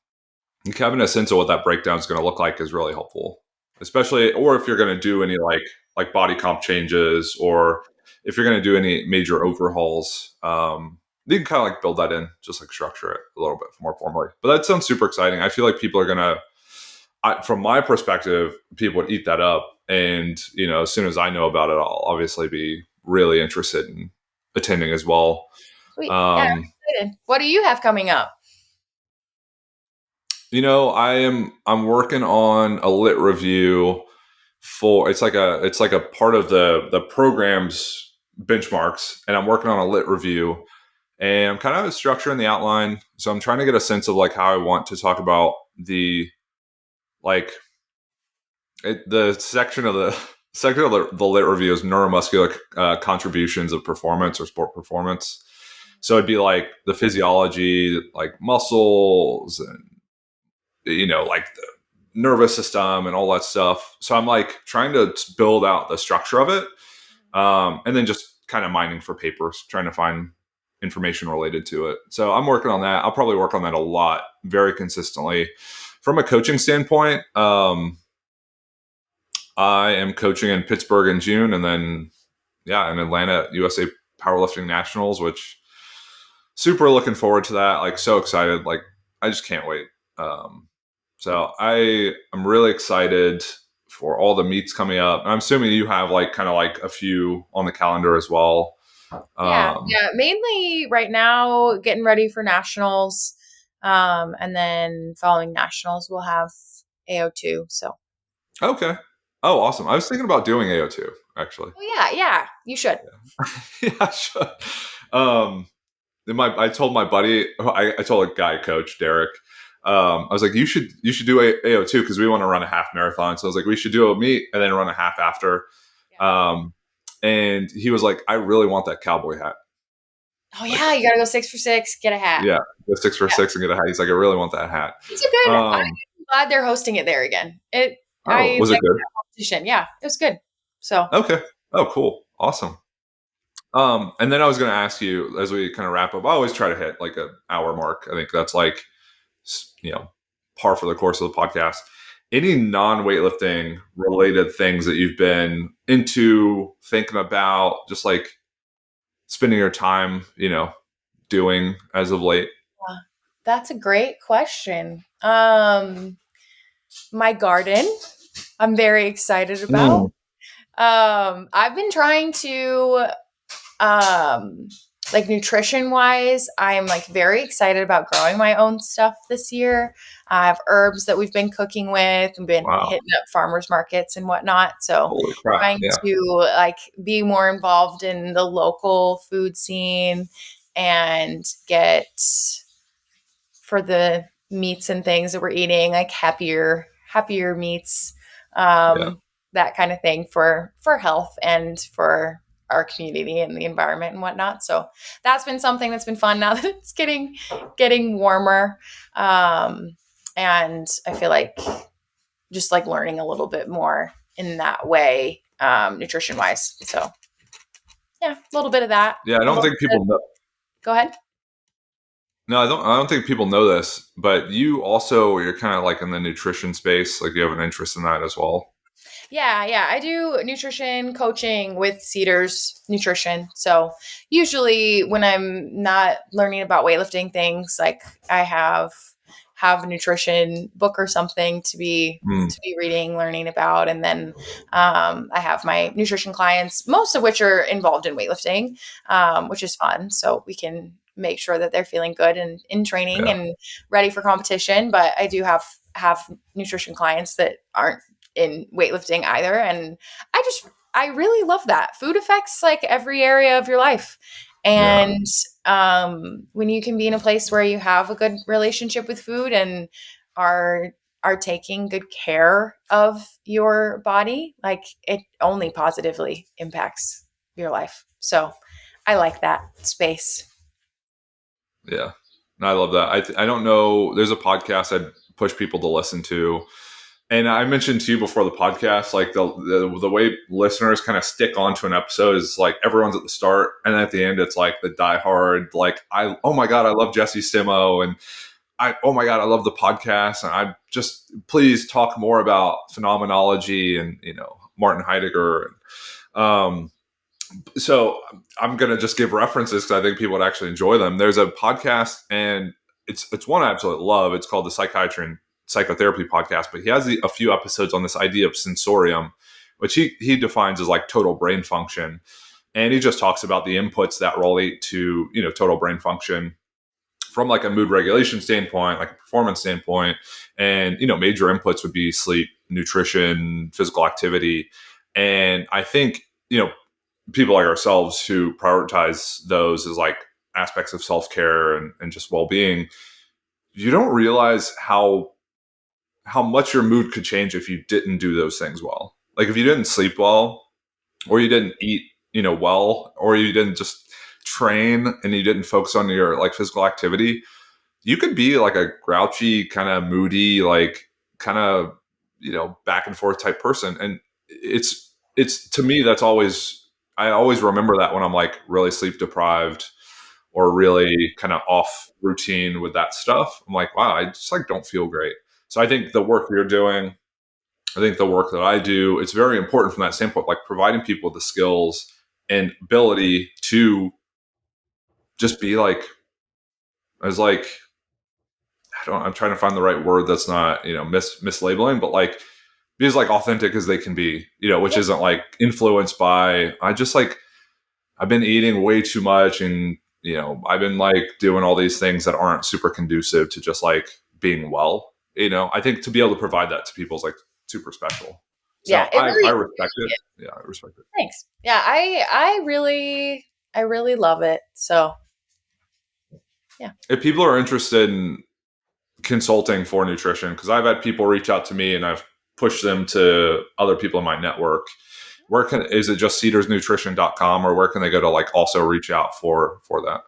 having a sense of what that breakdown is going to look like is really helpful. Especially, or if you're going to do any like body comp changes, or if you're going to do any major overhauls, you can kind of like build that in, just like structure it a little bit more formally. But that sounds super exciting. I feel like people are going to, from my perspective, people would eat that up. And, as soon as I know about it, I'll obviously be really interested in attending as well. Sweet. Yeah, Um, I'm excited. What do you have coming up? I'm working on a lit review for it's like a part of the program's benchmarks, and I'm working on a lit review, and I'm kind of structuring the outline. So I'm trying to get a sense of like how I want to talk about like the section of the section of the lit review is neuromuscular contributions of performance or sport performance. So it'd be like the physiology, like muscles and like the nervous system and all that stuff. So I'm like trying to build out the structure of it, and then just kind of mining for papers, trying to find information related to it. So I'm working on that. I'll probably work on that a lot, very consistently. From a coaching standpoint, I am coaching in Pittsburgh in June, and then in Atlanta USA Powerlifting Nationals, which super looking forward to that. Like so excited. Like I just can't wait. So I'm really excited for all the meets coming up. I'm assuming you have like kind of like a few on the calendar as well. Yeah, Um, yeah. Mainly right now, getting ready for nationals, and then following nationals, we'll have AO2. So, okay. Oh, awesome. I was thinking about doing AO2 actually. oh yeah, yeah, you should. Yeah, sure. Um, I told my buddy, I told a guy coach, Derek, I was like, you should do AO2 because we want to run a half marathon. So I was like, we should do a meet and then run a half after. Yeah. Um, and he was like, I really want that cowboy hat. Oh Like, yeah, you got to go 6 for 6, get a hat. yeah, go six for Yeah, six and get a hat. He's like, I really want that hat. it's a good. Um, I'm glad they're hosting it there again. oh, I was it like good? that competition. Yeah, it was good. So, Okay. Oh, cool. Awesome. And then I was going to ask you as we kind of wrap up, I always try to hit like an hour mark. I think that's like, you know, par for the course of the podcast. Any non-weightlifting related things that you've been into, thinking about, just like spending your time, doing as of late? that's a great question. My garden, I'm very excited about. Mm. I've been trying to, um, like nutrition wise, I'm like very excited about growing my own stuff this year. I have herbs that we've been cooking with and been Wow. hitting up farmers markets and whatnot. So Holy crap. trying Yeah. to like be more involved in the local food scene and get for the meats and things that we're eating, like happier happier meats, Yeah. that kind of thing for health and for our community and the environment and whatnot. So that's been something that's been fun now that it's getting warmer. And I feel like just like learning a little bit more in that way, nutrition wise. So yeah, a little bit of that. Yeah, I A don't little think bit. people know. Go ahead. No, I don't think people know this, but you're kind of like in the nutrition space, like you have an interest in that as well. Yeah. I do nutrition coaching with Cedars Nutrition. So usually when I'm not learning about weightlifting things, like I have a nutrition book or something Mm, to be reading, learning about, and then I have my nutrition clients, most of which are involved in weightlifting, which is fun. So we can make sure that they're feeling good and in training yeah. and ready for competition. But I do have nutrition clients that aren't in weightlifting either. And I really love that. Food affects like every area of your life. Yeah. And when you can be in a place where you have a good relationship with food and are are taking good care of your body, like it only positively impacts your life. So I like that space. Yeah. No, I love that. I don't know. There's a podcast I'd push people to listen to. And I mentioned to you before the podcast, like the way listeners kind of stick onto an episode is like everyone's at the start, and at the end, it's like the diehard, like oh my god, I love Jessie Stemo, and oh my god, I love the podcast, and I just please talk more about phenomenology and Martin Heidegger. Um, so I'm gonna just give references because I think people would actually enjoy them. There's a podcast, and it's one I absolutely love. It's called the Psychiatry and Psychotherapy Podcast, but he has a few episodes on this idea of sensorium, which he defines as like total brain function, and he just talks about the inputs that relate to total brain function from like a mood regulation standpoint, like a performance standpoint, and major inputs would be sleep, nutrition, physical activity, and I think people like ourselves who prioritize those as like aspects of self-care and just well-being, you don't realize how much your mood could change if you didn't do those things well. Like if you didn't sleep well, or you didn't eat well, or you didn't just train and you didn't focus on your like physical activity, you could be like a grouchy, kind of moody, like kind of back and forth type person. And it's to me, that's always, I always remember that when I'm like really sleep deprived or really kind of off routine with that stuff. I'm like, wow, I just like don't feel great. So I think the work you're doing, I think the work that I do, it's very important from that standpoint, like providing people with the skills and ability to just be like, as like, I'm trying to find the right word that's not, mislabeling, but like be as like authentic as they can be, which Yeah. isn't like influenced by, I've been eating way too much, and, I've been like doing all these things that aren't super conducive to just like being well. I think to be able to provide that to people is like super special. Yeah, So it I really respect it. Yeah, I respect it. thanks. Yeah, I really love it. So yeah. If people are interested in consulting for nutrition, because I've had people reach out to me and I've pushed them to other people in my network, is it just cedarsnutrition.com, or where can they go to like also reach out for that?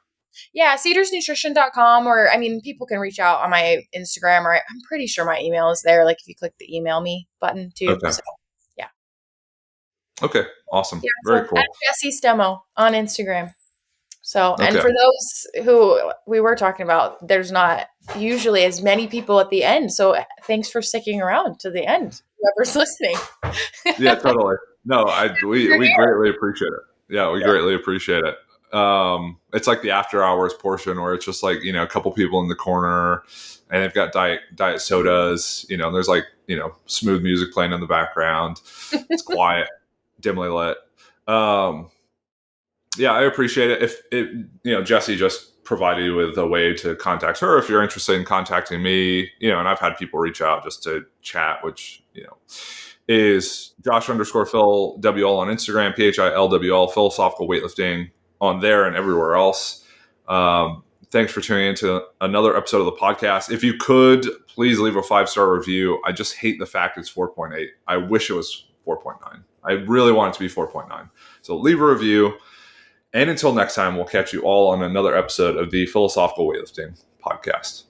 Yeah, cedarsnutrition.com, or I mean people can reach out on my Instagram, or I'm pretty sure my email is there, like if you click the email me button too. Okay. So yeah. Okay. Awesome. Yeah, so Very at cool. Jessie Stemo on Instagram. So, and Okay. for those who we were talking about, there's not usually as many people at the end. So thanks for sticking around to the end, whoever's listening. Yeah, totally. No, You're we here. greatly appreciate it. Yeah, we Yeah. greatly appreciate it. It's like the after hours portion where it's just like, a couple people in the corner and they've got diet sodas, there's like, smooth music playing in the background. It's quiet, dimly lit. Um, yeah, I appreciate it. If it, Jessie just provided you with a way to contact her if you're interested in contacting me, and I've had people reach out just to chat, which, is Josh underscore Phil WL on Instagram, PHILWL, philosophical weightlifting on there and everywhere else. thanks for tuning into another episode of the podcast. If you could, please leave a 5-star review. I just hate the fact it's 4.8. I wish it was 4.9. I really want it to be 4.9. So leave a review. And until next time, we'll catch you all on another episode of the Philosophical Weightlifting Podcast.